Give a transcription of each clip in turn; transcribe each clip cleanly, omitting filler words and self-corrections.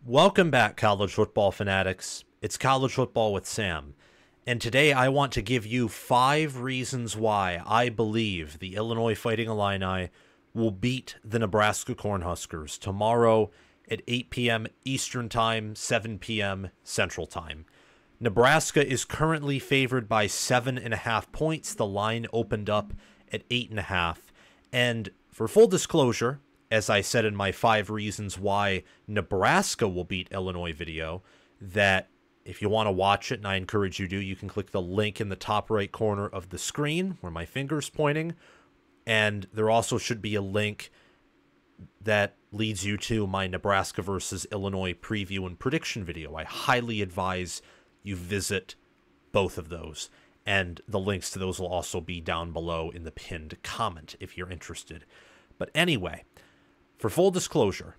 Welcome back, college football fanatics. It's College Football with Sam. And today I want to give you 5 reasons why I believe the Illinois Fighting Illini will beat the Nebraska Cornhuskers tomorrow at 8 p.m. Eastern Time, 7 p.m. Central Time. Nebraska is currently favored by 7.5 points. The line opened up at 8.5. And for full disclosure, as I said in my 5 reasons why Nebraska will beat Illinois video, that if you want to watch it, and I encourage you to, you can click the link in the top right corner of the screen where my finger's pointing. And there also should be a link that leads you to my Nebraska versus Illinois preview and prediction video. I highly advise you visit both of those. And the links to those will also be down below in the pinned comment if you're interested. But anyway, for full disclosure,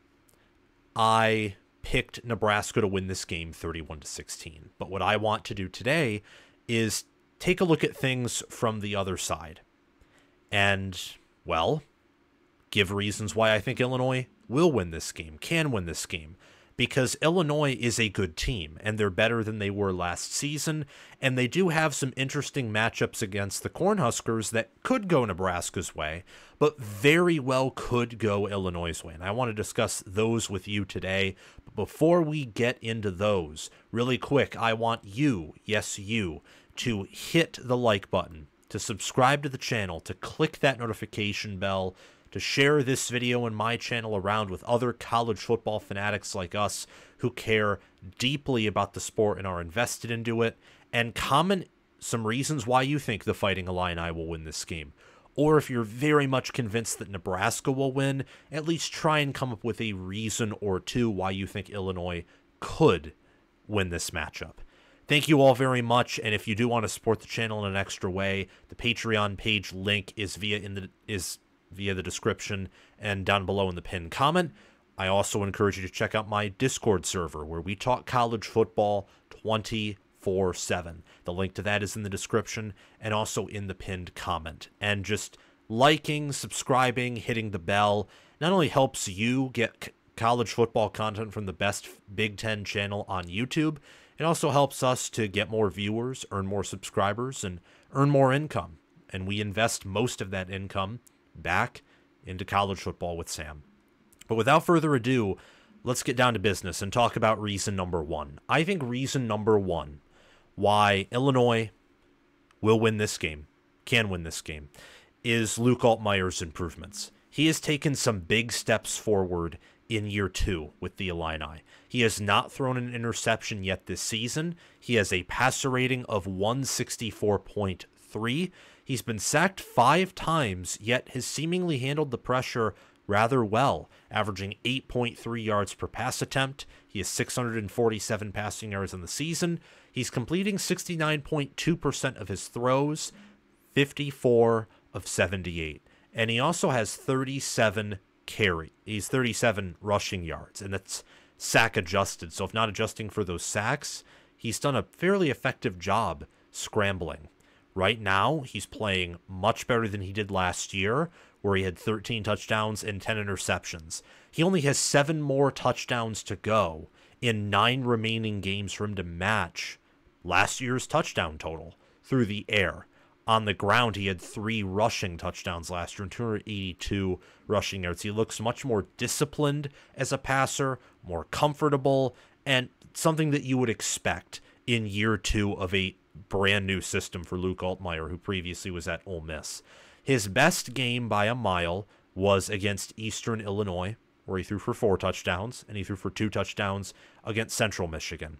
I picked Nebraska to win this game 31-16. But what I want to do today is take a look at things from the other side. And, well, give reasons why I think Illinois will win this game, can win this game. Because Illinois is a good team, and they're better than they were last season, and they do have some interesting matchups against the Cornhuskers that could go Nebraska's way, but very well could go Illinois' way. And I want to discuss those with you today. But before we get into those, really quick, I want you, yes you, to hit the like button, to subscribe to the channel, to click that notification bell, to share this video and my channel around with other college football fanatics like us who care deeply about the sport and are invested into it, and comment some reasons why you think the Fighting Illini will win this game. Or if you're very much convinced that Nebraska will win, at least try and come up with a reason or two why you think Illinois could win this matchup. Thank you all very much, and if you do want to support the channel in an extra way, the Patreon page link is via the description and down below in the pinned comment. I also encourage you to check out my Discord server where we talk college football 24/7. The link to that is in the description and also in the pinned comment. And just liking, subscribing, hitting the bell not only helps you get college football content from the best Big Ten channel on YouTube, it also helps us to get more viewers, earn more subscribers, and earn more income. And we invest most of that income back into college football with Sam. But without further ado, let's get down to business and talk about reason number 1. I think reason number 1 why Illinois will win this game, can win this game, is Luke Altmaier's improvements. He has taken some big steps forward in year 2 with the Illini. He has not thrown an interception yet this season. He has a passer rating of 164.3. He's been sacked 5 times, yet has seemingly handled the pressure rather well, averaging 8.3 yards per pass attempt. He has 647 passing yards in the season. He's completing 69.2% of his throws, 54 of 78. And he also has 37 rushing yards, and that's sack adjusted. So if not adjusting for those sacks, he's done a fairly effective job scrambling. Right now, he's playing much better than he did last year, where he had 13 touchdowns and 10 interceptions. He only has 7 more touchdowns to go in 9 remaining games for him to match last year's touchdown total through the air. On the ground, he had 3 rushing touchdowns last year and 282 rushing yards. He looks much more disciplined as a passer, more comfortable, and something that you would expect in year 2 of a brand new system for Luke Altmaier, who previously was at Ole Miss. His best game by a mile was against Eastern Illinois, where he threw for 4 touchdowns, and he threw for 2 touchdowns against Central Michigan,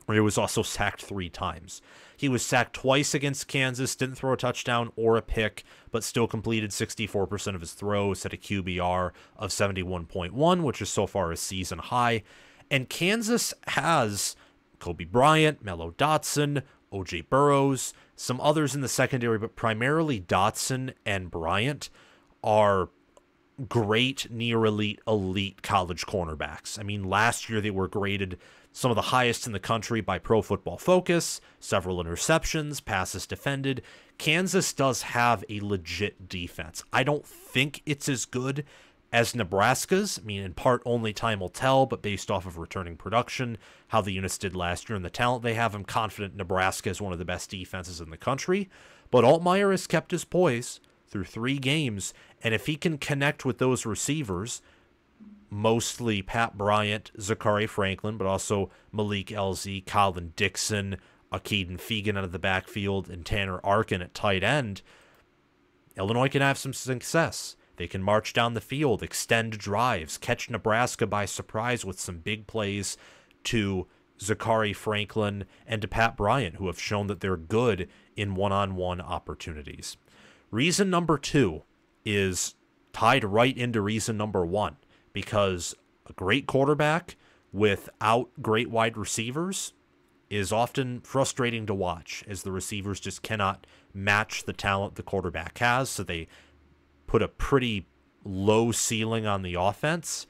where he was also sacked 3 times. He was sacked twice against Kansas, didn't throw a touchdown or a pick, but still completed 64% of his throws, had a QBR of 71.1, which is so far a season high. And Kansas has Kobe Bryant, Mello Dotson, O.J. Burrows, some others in the secondary, but primarily Dotson and Bryant are great, near elite college cornerbacks. I mean, last year they were graded some of the highest in the country by Pro Football Focus, several interceptions, passes defended. Kansas does have a legit defense. I don't think it's as good As Nebraska's, I mean, in part only time will tell, but based off of returning production, how the units did last year and the talent they have, I'm confident Nebraska is one of the best defenses in the country. But Altmaier has kept his poise through 3 games, and if he can connect with those receivers, mostly Pat Bryant, Zachary Franklin, but also Malik Elzy, Colin Dixon, Akeem Fegan out of the backfield, and Tanner Arkin at tight end, Illinois can have some success. They can march down the field, extend drives, catch Nebraska by surprise with some big plays to Zachary Franklin and to Pat Bryant, who have shown that they're good in one-on-one opportunities. Reason number 2 is tied right into reason number 1, because a great quarterback without great wide receivers is often frustrating to watch, as the receivers just cannot match the talent the quarterback has, so they put a pretty low ceiling on the offense.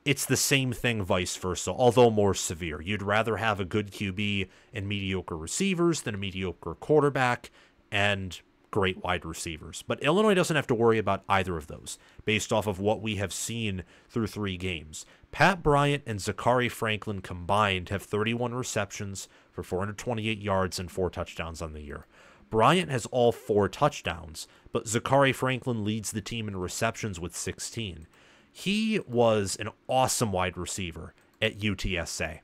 It's the same thing vice versa, although more severe. You'd rather have a good QB and mediocre receivers than a mediocre quarterback and great wide receivers. But Illinois doesn't have to worry about either of those, based off of what we have seen through 3 games. Pat Bryant and Zachary Franklin combined have 31 receptions for 428 yards and 4 touchdowns on the year. Bryant has all 4 touchdowns, but Zachary Franklin leads the team in receptions with 16. He was an awesome wide receiver at UTSA,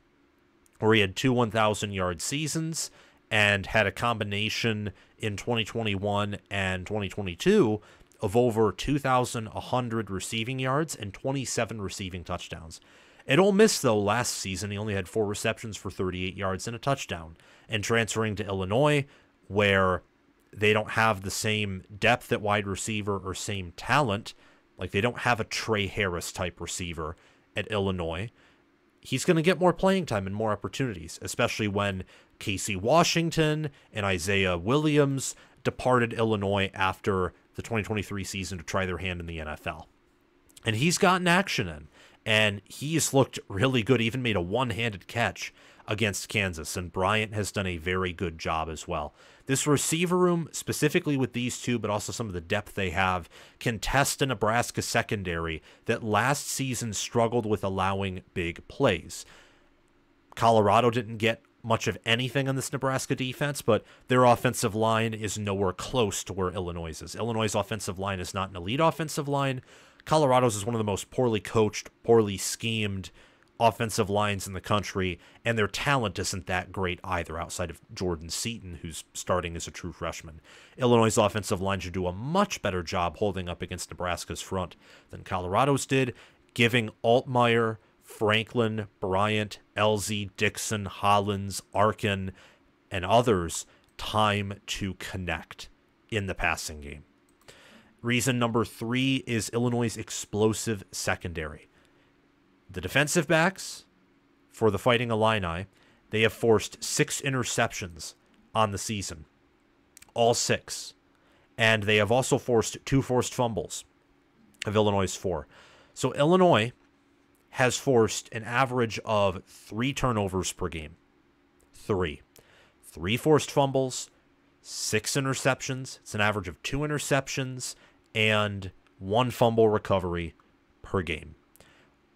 where he had 2 1,000-yard seasons and had a combination in 2021 and 2022 of over 2,100 receiving yards and 27 receiving touchdowns. At Ole Miss, though, last season he only had 4 receptions for 38 yards and a touchdown. And transferring to Illinois, where they don't have the same depth at wide receiver or same talent, like they don't have a Trey Harris type receiver at Illinois, he's going to get more playing time and more opportunities, especially when Casey Washington and Isaiah Williams departed Illinois after the 2023 season to try their hand in the NFL. And he's gotten action in, and he's looked really good, even made a one-handed catch against Kansas, and Bryant has done a very good job as well. This receiver room, specifically with these two, but also some of the depth they have, can test a Nebraska secondary that last season struggled with allowing big plays. Colorado didn't get much of anything on this Nebraska defense, but their offensive line is nowhere close to where Illinois' is. Illinois' offensive line is not an elite offensive line. Colorado's is one of the most poorly coached, poorly schemed offensive lines in the country, and their talent isn't that great either, outside of Jordan Seaton, who's starting as a true freshman. Illinois' offensive line should do a much better job holding up against Nebraska's front than Colorado's did, giving Altmaier, Franklin, Bryant, Elzy, Dixon, Hollins, Arkin, and others time to connect in the passing game. Reason number 3 is Illinois' explosive secondary. The defensive backs for the Fighting Illini, they have forced 6 interceptions on the season. All 6. And they have also forced 2 forced fumbles of Illinois' 4. So Illinois has forced an average of 3 turnovers per game. 3. 3 forced fumbles, 6 interceptions. It's an average of 2 interceptions and 1 fumble recovery per game.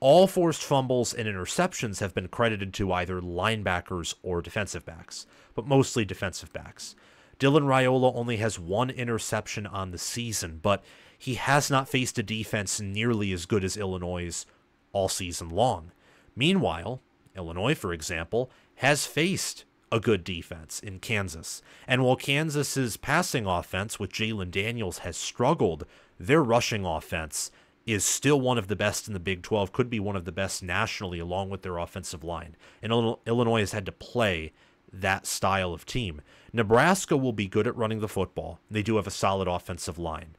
All forced fumbles and interceptions have been credited to either linebackers or defensive backs, but mostly defensive backs. Dylan Raiola only has 1 interception on the season, but he has not faced a defense nearly as good as Illinois' all season long. Meanwhile, Illinois, for example, has faced a good defense in Kansas. And while Kansas's passing offense with Jalen Daniels has struggled, their rushing offense is still one of the best in the Big 12, could be one of the best nationally, along with their offensive line. And Illinois has had to play that style of team. Nebraska will be good at running the football. They do have a solid offensive line,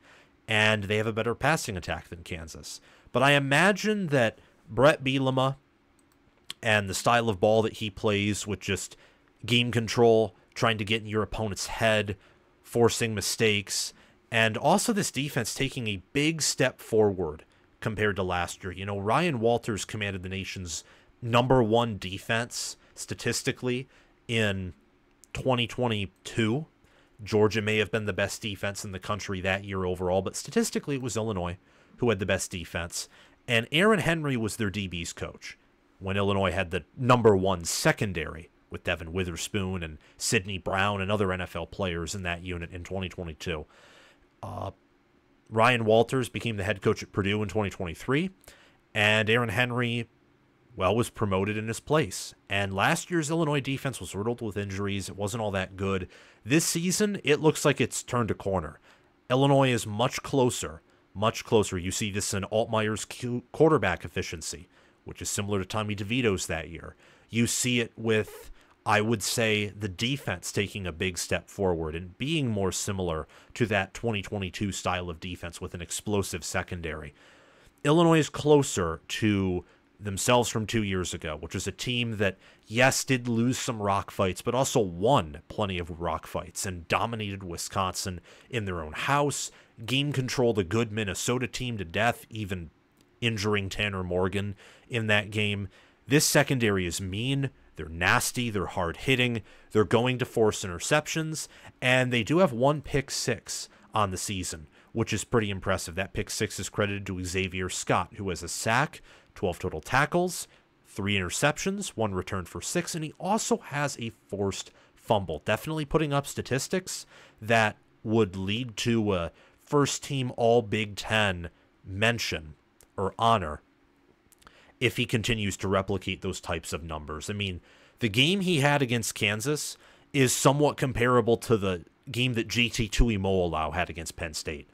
and they have a better passing attack than Kansas. But I imagine that Brett Bielema and the style of ball that he plays with just game control, trying to get in your opponent's head, forcing mistakes, and also this defense taking a big step forward compared to last year. You know, Ryan Walters commanded the nation's #1 defense statistically in 2022. Georgia may have been the best defense in the country that year overall, but statistically it was Illinois who had the best defense, and Aaron Henry was their DB's coach when Illinois had the #1 secondary with Devin Witherspoon and Sidney Brown and other NFL players in that unit in 2022. Ryan Walters became the head coach at Purdue in 2023, and Aaron Henry, well, was promoted in his place. And last year's Illinois defense was riddled with injuries. It wasn't all that good. This season, it looks like it's turned a corner. Illinois is much closer, much closer. You see this in Altmaier's quarterback efficiency, which is similar to Tommy DeVito's that year. You see it with, I would say, the defense taking a big step forward and being more similar to that 2022 style of defense with an explosive secondary. Illinois is closer to themselves from 2 years ago, which was a team that, yes, did lose some rock fights, but also won plenty of rock fights and dominated Wisconsin in their own house, game controlled a good Minnesota team to death, even injuring Tanner Morgan in that game. This secondary is mean. They're nasty, they're hard-hitting, they're going to force interceptions, and they do have one pick six on the season, which is pretty impressive. That pick six is credited to Xavier Scott, who has a sack, 12 total tackles, 3 interceptions, 1 returned for 6, and he also has a forced fumble. Definitely putting up statistics that would lead to a first-team All-Big Ten mention or honor if he continues to replicate those types of numbers. I mean, the game he had against Kansas is somewhat comparable to the game that JT Tuimoloau had against Penn State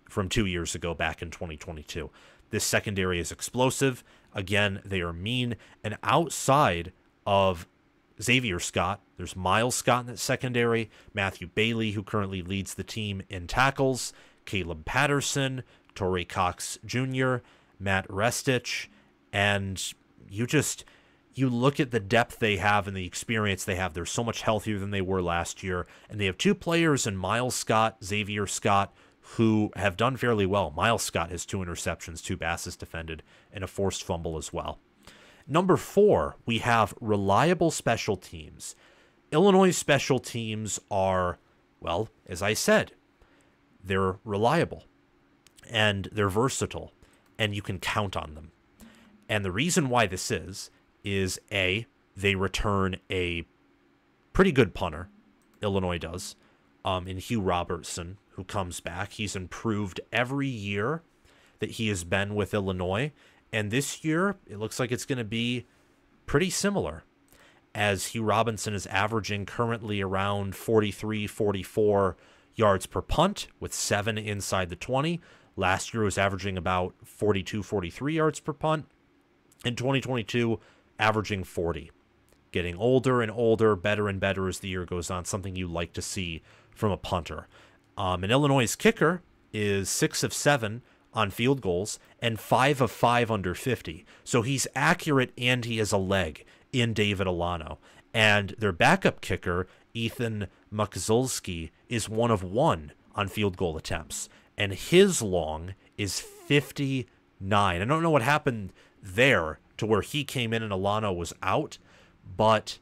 from 2 years ago back in 2022. This secondary is explosive. Again, they are mean. And outside of Xavier Scott, there's Miles Scott in that secondary, Matthew Bailey, who currently leads the team in tackles, Caleb Patterson, Torrey Cox Jr., Matt Restich, and you look at the depth they have and the experience they have. They're so much healthier than they were last year. And they have 2 players in Miles Scott, Xavier Scott, who have done fairly well. Miles Scott has 2 interceptions, 2 passes defended, and a forced fumble as well. Number 4, we have reliable special teams. Illinois' special teams are, well, as I said, they're reliable and they're versatile and you can count on them. And the reason why this is A, they return a pretty good punter, Illinois does, in Hugh Robertson, who comes back. He's improved every year that he has been with Illinois, and this year it looks like it's going to be pretty similar, as Hugh Robinson is averaging currently around 43, 44 yards per punt with 7 inside the 20. Last year was averaging about 42, 43 yards per punt. In 2022, averaging 40. Getting older and older, better and better as the year goes on, something you like to see from a punter. And Illinois' kicker is 6 of 7 on field goals and 5 of 5 under 50. So he's accurate and he has a leg in David Alano. And their backup kicker, Ethan Mukzulski, is 1 of 1 on field goal attempts. And his long is 59. I don't know what happened there to where he came in and Alano was out, but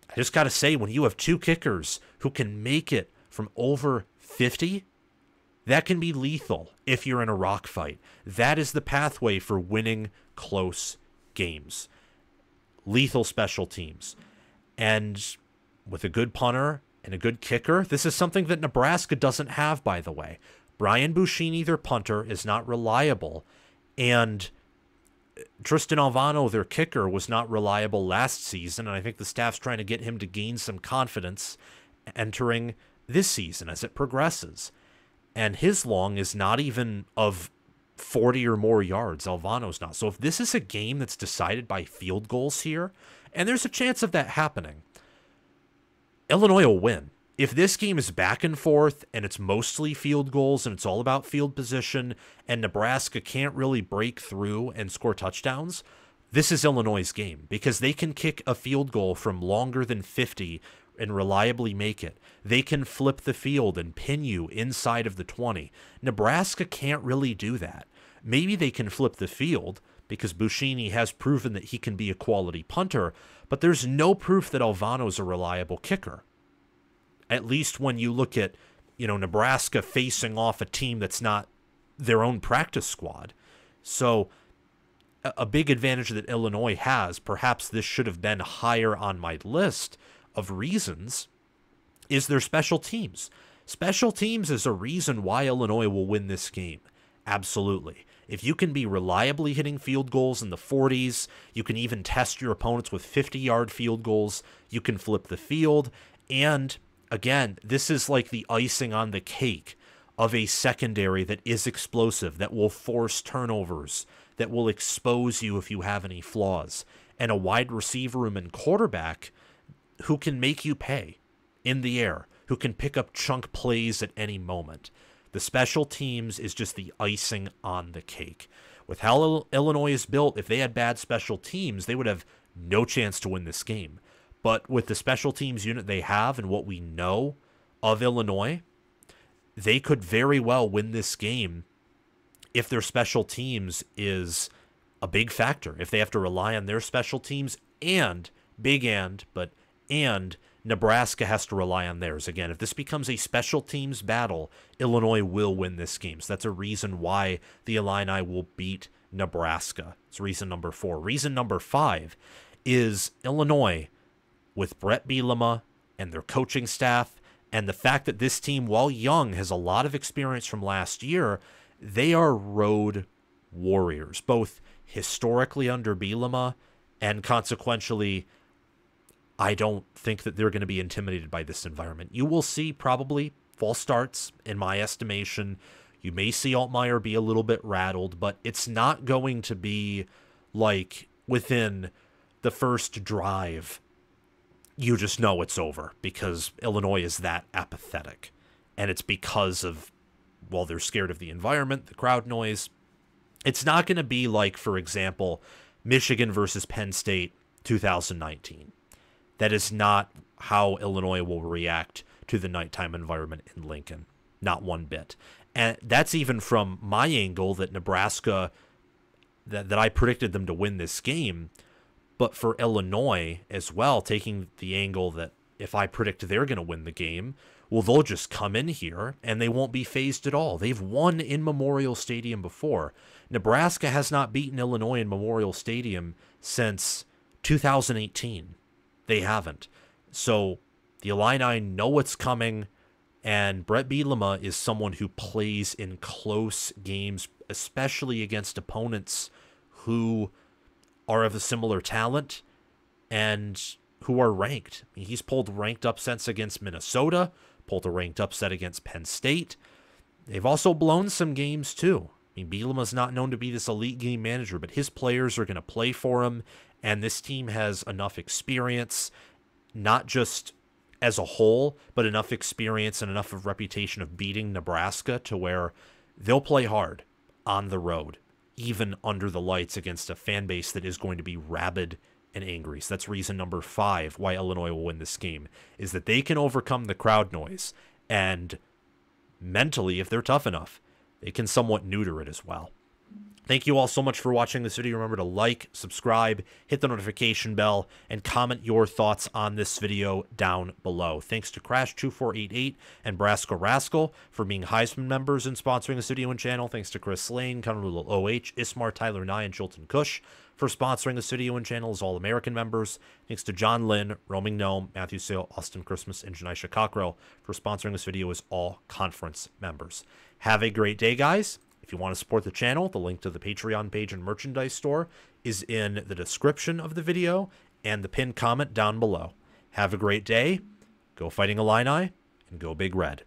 I just got to say, when you have 2 kickers who can make it from over 50, that can be lethal if you're in a rock fight. That is the pathway for winning close games. Lethal special teams. And with a good punter and a good kicker, this is something that Nebraska doesn't have, by the way. Brian Buschini, their punter, is not reliable, and Tristan Alvano, their kicker, was not reliable last season, and I think the staff's trying to get him to gain some confidence entering this season as it progresses. And his long is not even of 40 or more yards. Alvano's not. So if this is a game that's decided by field goals here, and there's a chance of that happening, Illinois will win. If this game is back and forth and it's mostly field goals and it's all about field position and Nebraska can't really break through and score touchdowns, this is Illinois' game because they can kick a field goal from longer than 50 and reliably make it. They can flip the field and pin you inside of the 20. Nebraska can't really do that. Maybe they can flip the field because Buschini has proven that he can be a quality punter, but there's no proof that Alvano's a reliable kicker. At least when you look at, Nebraska facing off a team that's not their own practice squad. So a big advantage that Illinois has, perhaps this should have been higher on my list of reasons, is their special teams. Special teams is a reason why Illinois will win this game. Absolutely. If you can be reliably hitting field goals in the 40s, you can even test your opponents with 50-yard field goals, you can flip the field, and again, this is like the icing on the cake of a secondary that is explosive, that will force turnovers, that will expose you if you have any flaws, and a wide receiver room and quarterback who can make you pay in the air, who can pick up chunk plays at any moment. The special teams is just the icing on the cake. With how Illinois is built, if they had bad special teams, they would have no chance to win this game. But with the special teams unit they have and what we know of Illinois, they could very well win this game if their special teams is a big factor. If they have to rely on their special teams and Nebraska has to rely on theirs. Again, if this becomes a special teams battle, Illinois will win this game. So that's a reason why the Illini will beat Nebraska. It's reason number 4. Reason number 5 is Illinois, with Brett Bielema and their coaching staff, and the fact that this team, while young, has a lot of experience from last year, they are road warriors, both historically under Bielema and consequentially, I don't think that they're going to be intimidated by this environment. You will see probably false starts, in my estimation. You may see Altmaier be a little bit rattled, but it's not going to be like within the first drive, you just know it's over because Illinois is that apathetic. And it's because of, well, they're scared of the environment, the crowd noise. It's not going to be like, for example, Michigan versus Penn State 2019. That is not how Illinois will react to the nighttime environment in Lincoln. Not one bit. And that's even from my angle that Nebraska, that I predicted them to win this game. But for Illinois as well, taking the angle that if I predict they're going to win the game, well, they'll just come in here and they won't be phased at all. They've won in Memorial Stadium before. Nebraska has not beaten Illinois in Memorial Stadium since 2018. They haven't. So the Illini know what's coming, and Brett Bielema is someone who plays in close games, especially against opponents who are of a similar talent and who are ranked. I mean, he's pulled ranked upsets against Minnesota, pulled a ranked upset against Penn State. They've also blown some games too. I mean, Bielema's not known to be this elite game manager, but his players are going to play for him, and this team has enough experience, not just as a whole, but enough experience and enough of reputation of beating Nebraska to where they'll play hard on the road, even under the lights against a fan base that is going to be rabid and angry. So that's reason number 5 why Illinois will win this game, is that they can overcome the crowd noise, and mentally, if they're tough enough, they can somewhat neuter it as well. Thank you all so much for watching this video. Remember to like, subscribe, hit the notification bell, and comment your thoughts on this video down below. Thanks to Crash2488 and Brasco Rascal for being Heisman members and sponsoring this video and channel. Thanks to Chris Lane, Conrad OH, Ismar, Tyler Nye, and Chilton Cush for sponsoring this video and channel as All-American members. Thanks to John Lynn, Roaming Gnome, Matthew Sale, Austin Christmas, and Janisha Cockrell for sponsoring this video as all conference members. Have a great day, guys. If you want to support the channel, the link to the Patreon page and merchandise store is in the description of the video and the pinned comment down below. Have a great day. Go Fighting Illini, and go Big Red.